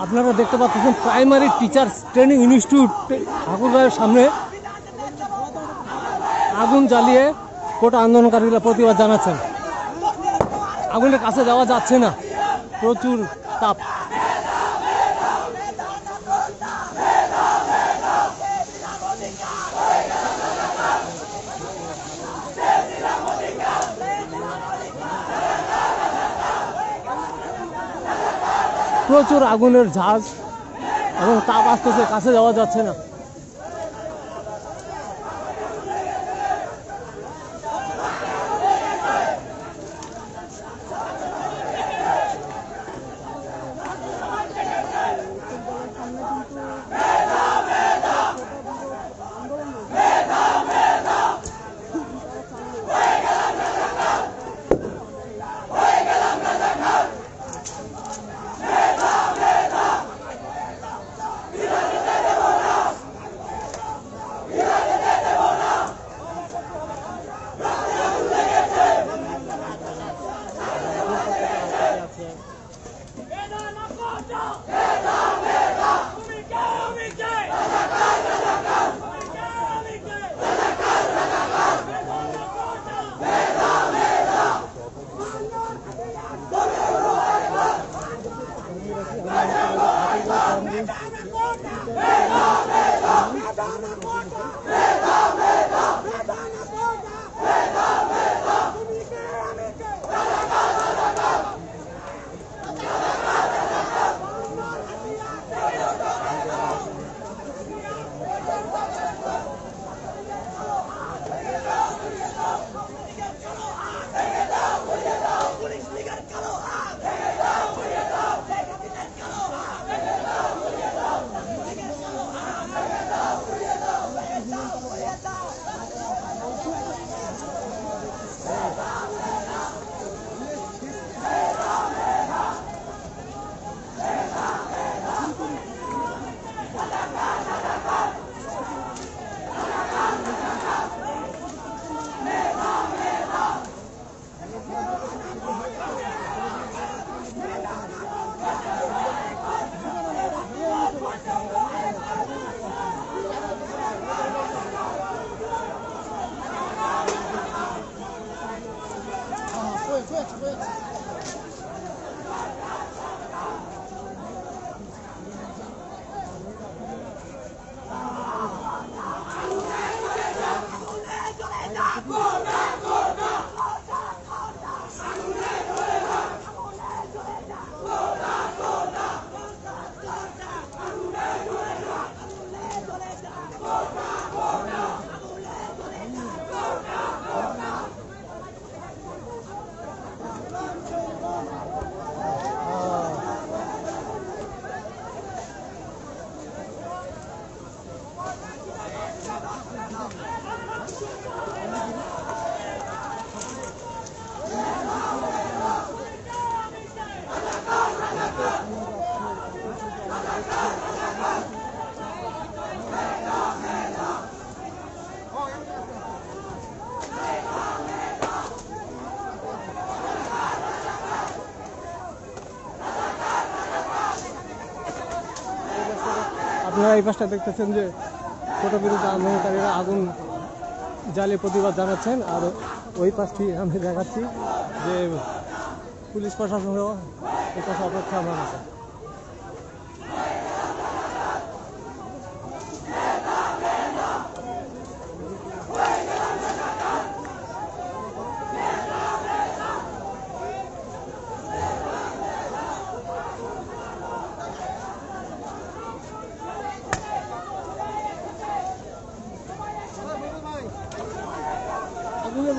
আপনারা দেখতে পাচ্ছেন প্রাইমারি টিচার্স ট্রেনিং ইনস্টিটিউট ঠাকুরগাঁয়ের সামনে আগুন জ্বালিয়ে কোটা আন্দোলনকারীরা প্রতিবাদ জানাচ্ছেন। আগুনের কাছে যাওয়া যাচ্ছে না, প্রচুর তাপ। প্রচুর আগুনের ঝাঁজ এবং তাপ আসতেছে, কাছে যাওয়া যাচ্ছে না। আপনারা এই পাশটা দেখতেছেন যে কোটা বিরোধী আন্দোলনকারীরা আগুন জ্বালিয়ে প্রতিবাদ জানাচ্ছেন, আর ওই পাশটি আমি দেখাচ্ছি যে পুলিশ প্রশাসনও এই পাশে অপেক্ষা মানছে।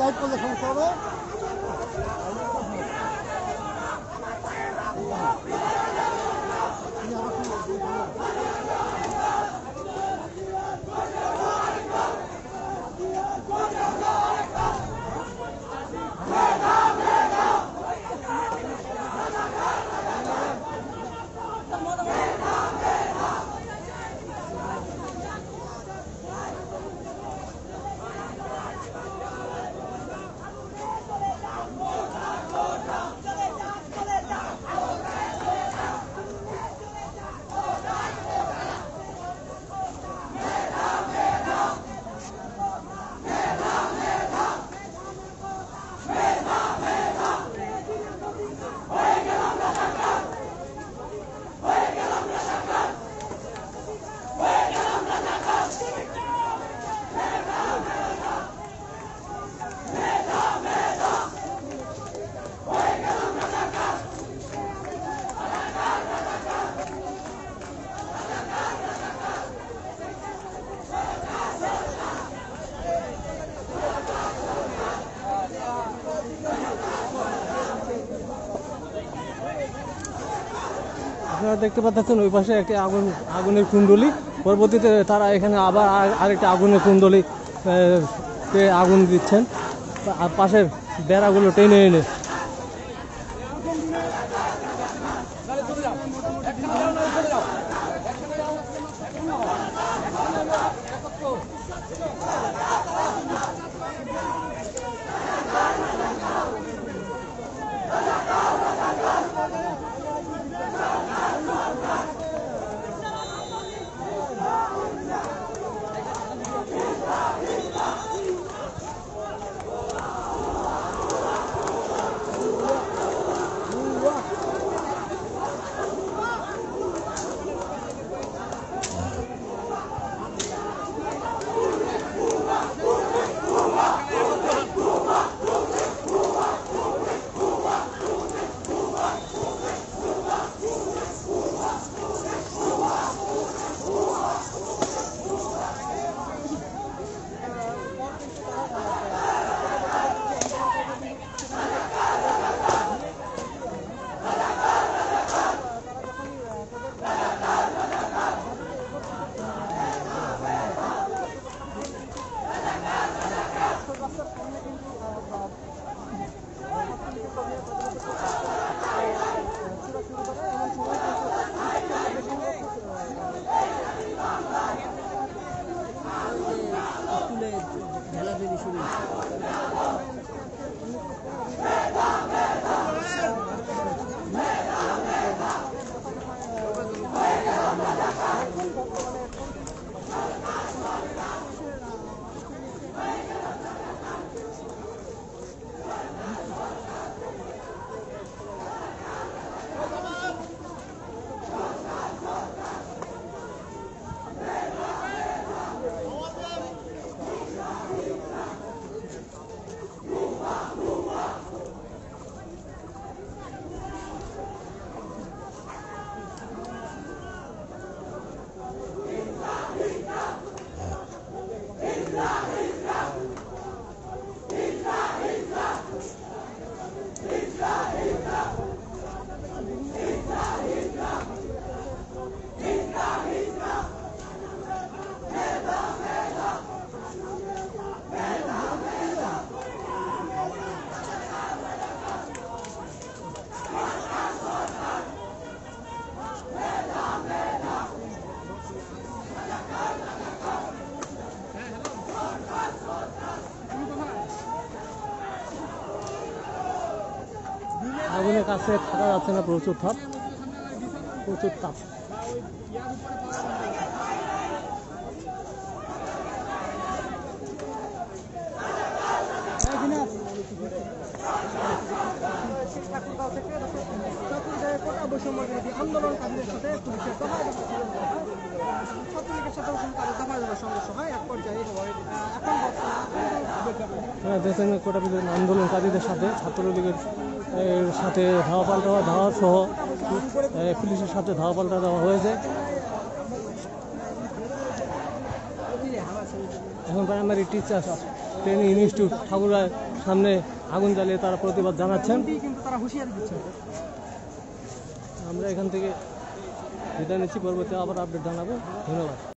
লাইট করলে সমস্যা হবে। আপনারা দেখতে পাচ্ছেন ওই পাশে একটি আগুনের কুণ্ডলী, পরবর্তীতে তারা এখানে আবার আরেকটা আগুনের কুণ্ডলী তে আগুন দিচ্ছেন আর পাশের বেড়াগুলো টেনে এনে। আগুনের কাছে থাকা যাচ্ছে না, প্রচুর তাপ। আন্দোলনকারীদের সাথে পুলিশের সংঘর্ষ হয়। এক পর্যায়ে দেখেন কোটা বিরোধী আন্দোলনকারীদের সাথে ছাত্রলীগের সাথে ধাওয়া সহ পুলিশের সাথে ধাওয়া পাল্টা দেওয়া হয়েছে। এখন প্রাইমারি টিচার ট্রেনিং ইনস্টিটিউট ঠাকুরার সামনে আগুন জ্বালিয়ে তারা প্রতিবাদ জানাচ্ছেন। আমরা এখান থেকে বিদায় নিচ্ছি, পরবর্তী আবার আপডেট জানাবো। ধন্যবাদ।